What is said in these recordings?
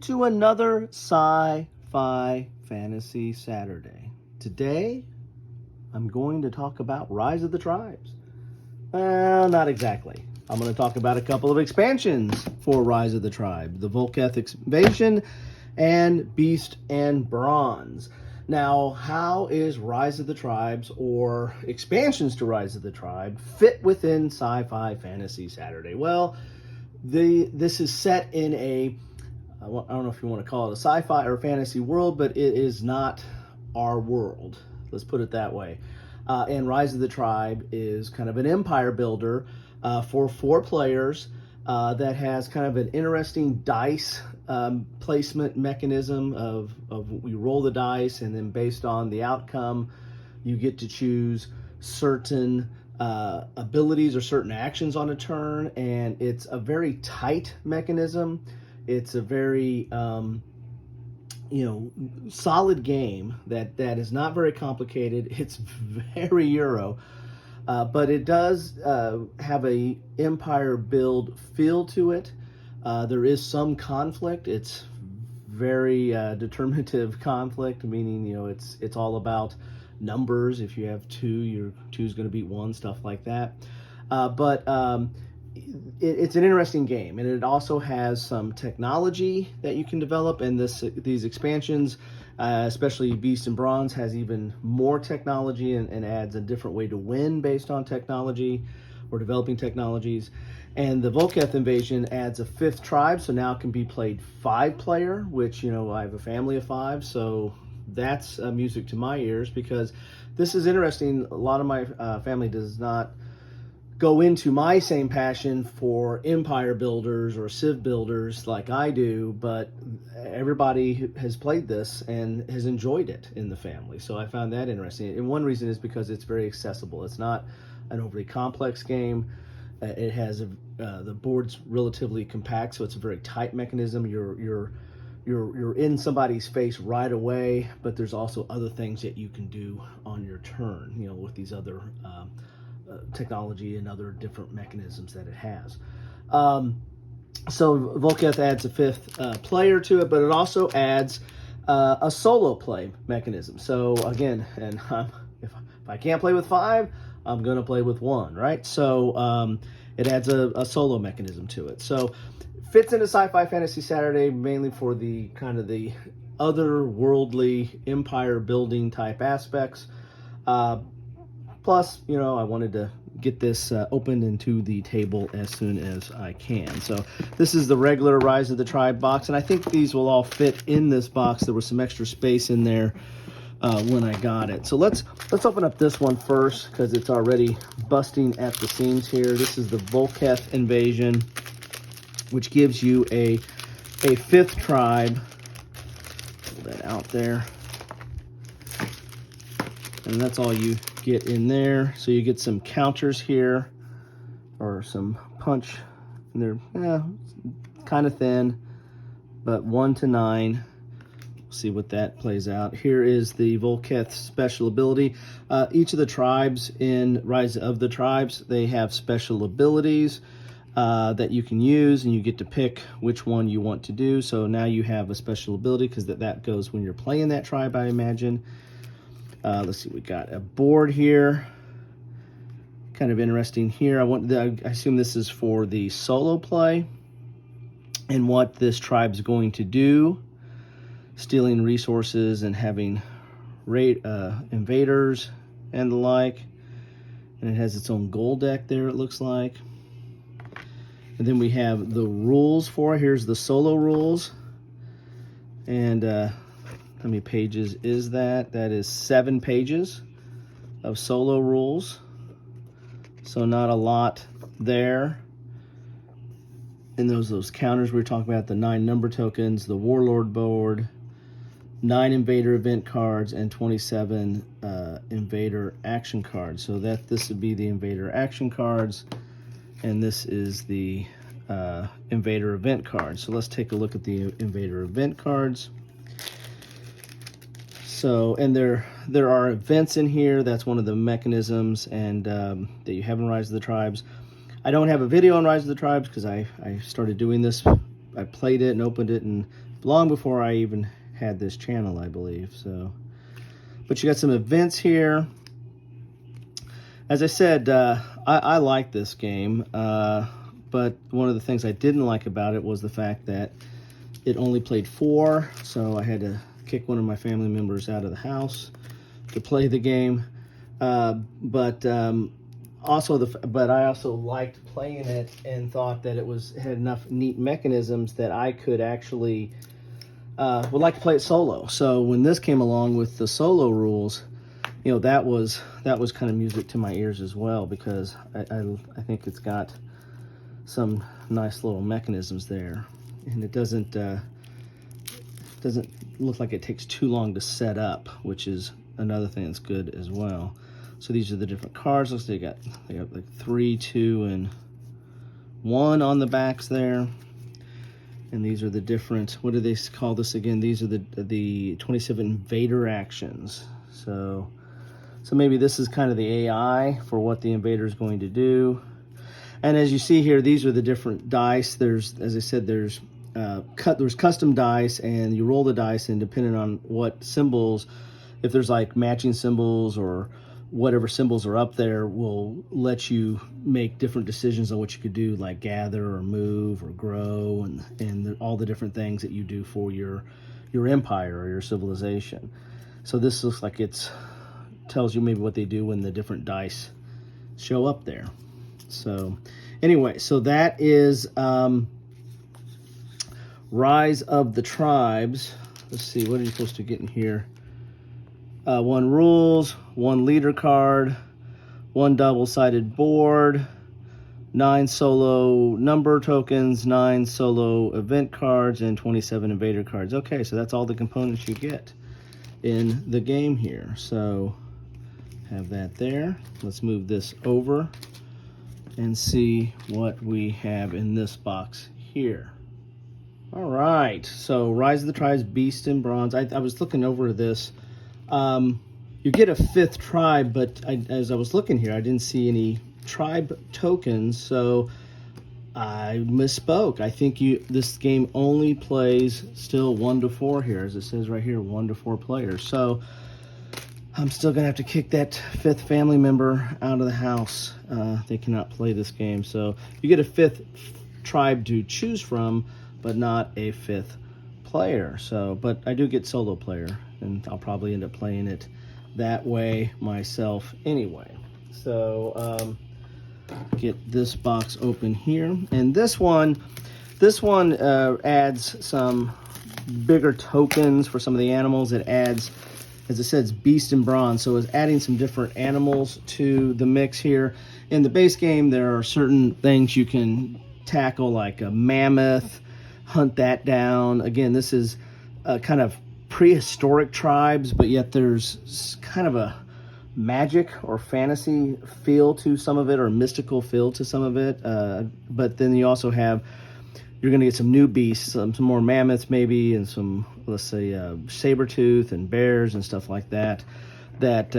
to another Sci-Fi Fantasy Saturday. Today, I'm going to talk about Rise of the Tribes. Well, not exactly. I'm going to talk about a couple of expansions for Rise of the Tribe, the Vul'Keth Invasion and Beast and Bronze. Now, how is Rise of the Tribes or expansions to Rise of the Tribe fit within Sci-Fi Fantasy Saturday? Well, this is set in a, I don't know if you want to call it a sci-fi or fantasy world, but it is not our world. Let's put it that way. And Rise of the Tribe is kind of an empire builder for 4 players that has kind of an interesting dice placement mechanism of we roll the dice, and then based on the outcome, you get to choose certain abilities or certain actions on a turn, and it's a very tight mechanism. It's a very solid game that is not very complicated. It's very Euro, but it does have a empire build feel to it. There is some conflict. It's very determinative conflict, meaning it's all about numbers. If you have 2, your 2 is going to beat 1, stuff like that. But it's an interesting game, and it also has some technology that you can develop. And these expansions, especially Beast and Bronze, has even more technology and adds a different way to win based on technology or developing technologies. And the Vul'Keth Invasion adds a 5th tribe, so now it can be played 5-player, which, I have a family of 5, so that's music to my ears, because this is interesting. A lot of my family does not go into my same passion for empire builders or civ builders like I do, but everybody has played this and has enjoyed it in the family. So I found that interesting. And one reason is because it's very accessible. It's not an overly complex game. It has the board's relatively compact, so it's a very tight mechanism. You're in somebody's face right away, but there's also other things that you can do on your turn, with these other technology and other different mechanisms that it has. So Vul'Keth adds a 5th player to it, but it also adds a solo play mechanism. So again, and if I can't play with 5, I'm going to play with 1, right? So it adds a solo mechanism to it. So fits into Sci-Fi Fantasy Saturday mainly for the kind of the otherworldly empire building type aspects. Plus, I wanted to get this opened into the table as soon as I can. So this is the regular Rise of the Tribe box, and I think these will all fit in this box. There was some extra space in there when I got it. So let's open up this one first, because it's already busting at the seams here. This is the Vul'Keth Invasion, which gives you a 5th tribe. Pull that out there. And that's all you get in there. So you get some counters here, or some punch. And they're kind of thin, but 1 to 9. We'll see what that plays out. Here is the Vul'Keth special ability. Each of the tribes in Rise of the Tribes, they have special abilities that you can use, and you get to pick which one you want to do. So now you have a special ability, because that goes when you're playing that tribe, I imagine. Let's see, we got a board here. Kind of interesting here. I assume this is for the solo play, and what this tribe's going to do. Stealing resources and having invaders and the like. And it has its own gold deck there, it looks like. And then we have the rules for it. Here's the solo rules. And how many pages is that? That is 7 pages of solo rules. So not a lot there. And those counters we were talking about, the 9 number tokens, the warlord board, 9 invader event cards, and 27 invader action cards. So this would be the invader action cards, and this is the invader event cards. So let's take a look at the invader event cards. So, and there are events in here. That's one of the mechanisms, and that you have in Rise of the Tribes. I don't have a video on Rise of the Tribes because I started doing this. I played it and opened it and long before I even had this channel, I believe. So, but you got some events here. As I said, I like this game, but one of the things I didn't like about it was the fact that it only played 4, so I had to kick one of my family members out of the house to play the game. But I also liked playing it and thought that it had enough neat mechanisms that I could actually would like to play it solo. So when this came along with the solo rules, you know, that was kind of music to my ears as well, because I think it's got some nice little mechanisms there, and it doesn't look like it takes too long to set up, which is another thing that's good as well. So these are the different cards. Looks like they got like 3, 2, and 1 on the backs there. And these are the different, what do they call this again? These are the 27 Invader actions. So maybe this is kind of the AI for what the Invader is going to do. And as you see here, these are the different dice. There's, as I said, there's custom dice, and you roll the dice, and depending on what symbols, if there's like matching symbols or whatever symbols are up there, will let you make different decisions on what you could do, like gather or move or grow, and all the different things that you do for your empire or your civilization. So this looks like tells you maybe what they do when the different dice show up there. So anyway, so that is Rise of the Tribes. Let's see, what are you supposed to get in here? 1 rules, 1 leader card, 1 double-sided board, 9 solo number tokens, 9 solo event cards, and 27 Invader cards. Okay, so that's all the components you get in the game here. So have that there. Let's move this over and see what we have in this box here. All right, so Rise of the Tribes, Beast in Bronze. I was looking over this. You get a 5th tribe, but as I was looking here, I didn't see any tribe tokens, so I misspoke. I think this game only plays still 1 to 4 here, as it says right here, 1 to 4 players. So I'm still gonna have to kick that 5th family member out of the house. They cannot play this game. So you get a 5th tribe to choose from, but not a 5th player. So, but I do get solo player, and I'll probably end up playing it that way myself anyway. So get this box open here, and this one adds some bigger tokens for some of the animals. It adds, as it says, Beast in Bronze, so it's adding some different animals to the mix here. In the base game, there are certain things you can tackle, like a mammoth, hunt that down. Again, this is kind of prehistoric tribes, but yet there's kind of a magic or fantasy feel to some of it, or mystical feel to some of it. But then you also have, you're going to get some new beasts, some more mammoths maybe, and some, let's say, saber-tooth and bears and stuff like that, that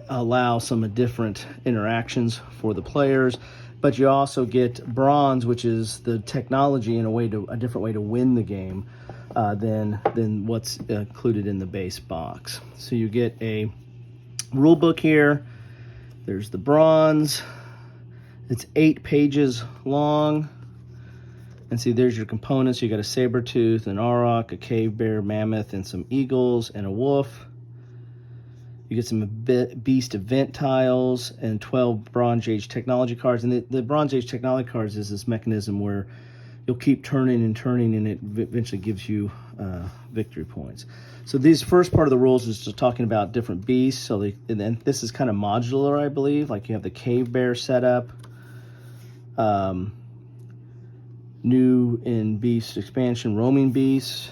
allow some different interactions for the players. But you also get bronze, which is the technology in a different way to win the game than what's included in the base box. So you get a rule book here. There's the bronze. It's 8 pages long. And see, there's your components. You got a saber-tooth, an auroch, a cave bear, mammoth, and some eagles, and a wolf. You get some beast event tiles and 12 Bronze Age technology cards. And the Bronze Age technology cards is this mechanism where you'll keep turning and turning, and it eventually gives you victory points. So this first part of the rules is just talking about different beasts. So and then this is kind of modular, I believe. Like you have the cave bear set up. New in beast expansion, roaming beasts.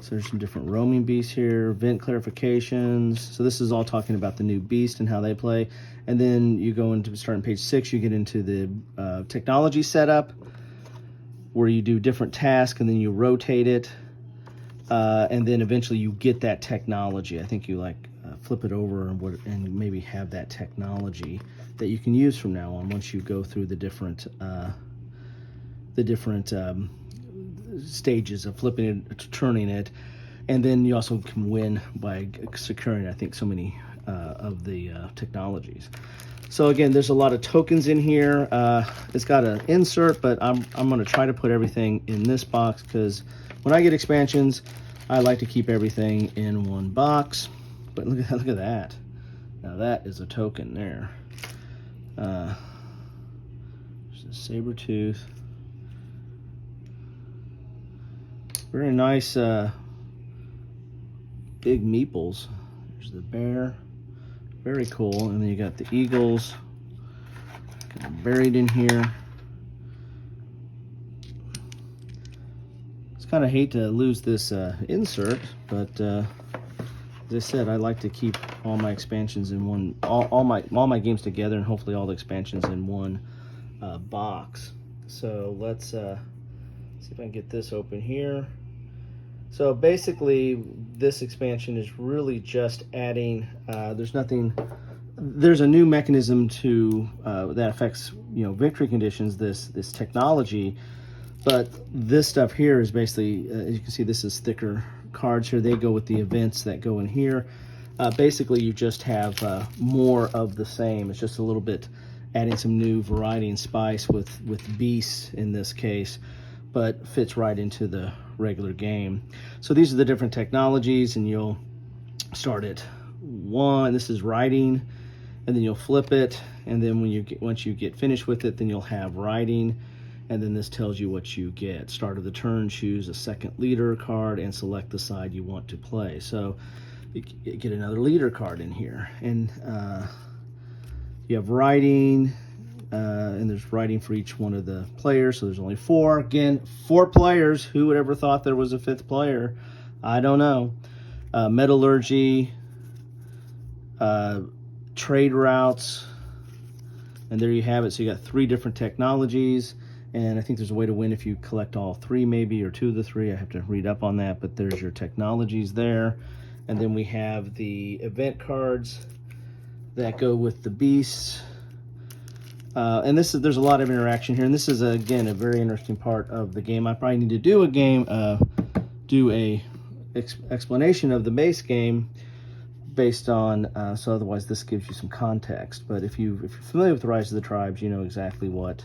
So there's some different roaming beasts here, event clarifications. So this is all talking about the new beast and how they play. And then you go into, starting page 6, you get into the technology setup, where you do different tasks and then you rotate it. And then eventually you get that technology. I think you flip it over and maybe have that technology that you can use from now on once you go through the different stages of flipping it, turning it, and then you also can win by securing, I think, so many of the technologies. So again, there's a lot of tokens in here. It's got an insert, but I'm going to try to put everything in this box, because when I get expansions, I like to keep everything in one box. But look at that. Now that is a token there. There's a saber tooth. Very nice big meeples. There's the bear. Very cool. And then you got the eagles kind of buried in here. It's kind of hate to lose this insert, but as I said, I like to keep all my expansions in one, all my games together, and hopefully all the expansions in one box. So let's see if I can get this open here. So basically, this expansion is really just adding. There's a new mechanism to that affects victory conditions. This technology, but this stuff here is basically, as you can see, this is thicker cards here. They go with the events that go in here. Basically, you just have more of the same. It's just a little bit adding some new variety and spice with beasts in this case, but fits right into the regular game. So these are the different technologies, and you'll start at 1. This is riding, and then you'll flip it, and then once you get finished with it, then you'll have riding, and then this tells you what you get. Start of the turn, choose a second leader card and select the side you want to play. So you get another leader card in here, and you have riding, and there's writing for each one of the players, so there's only 4. Again, 4 players. Who would ever thought there was a 5th player? I don't know. Metallurgy, trade routes, and there you have it. So you got 3 different technologies, and I think there's a way to win if you collect all 3, maybe, or 2 of the 3. I have to read up on that, but there's your technologies there. And then we have the event cards that go with the beasts. And there's a lot of interaction here, and this is again a very interesting part of the game. I probably need to do a explanation of the base game based on so otherwise this gives you some context. But if you're familiar with the Rise of the Tribes, you know exactly what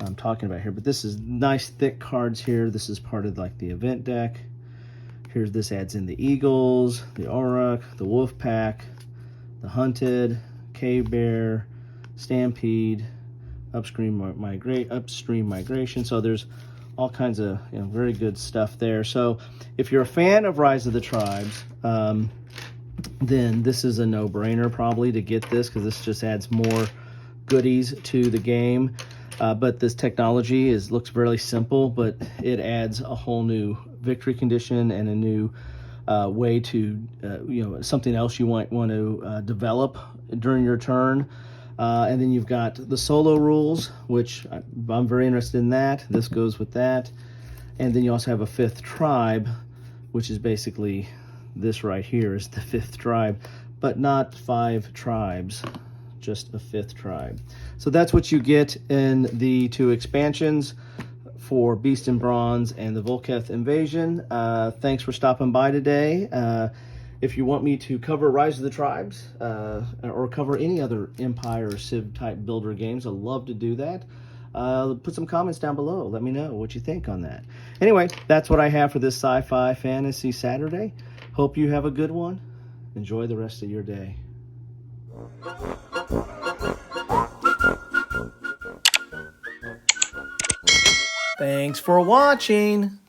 I'm talking about here. But this is nice thick cards here. This is part of like the event deck. This adds in the eagles, the auroch, the wolf pack, the hunted, cave bear, stampede, upstream migration. So there's all kinds of very good stuff there. So if you're a fan of Rise of the Tribes, then this is a no-brainer probably to get this, because this just adds more goodies to the game. But this technology looks very simple, but it adds a whole new victory condition and a new way to something else you want to develop during your turn. And then you've got the solo rules, which I'm very interested in that. This goes with that. And then you also have a 5th tribe, which is basically this right here is the 5th tribe, but not 5 tribes, just a 5th tribe. So that's what you get in the 2 expansions for Beast and Bronze and the Vul'Keth Invasion. Thanks for stopping by today. If you want me to cover Rise of the Tribes or cover any other Empire or Civ type builder games, I'd love to do that. Put some comments down below. Let me know what you think on that. Anyway, that's what I have for this Sci-Fi Fantasy Saturday. Hope you have a good one. Enjoy the rest of your day. Thanks for watching.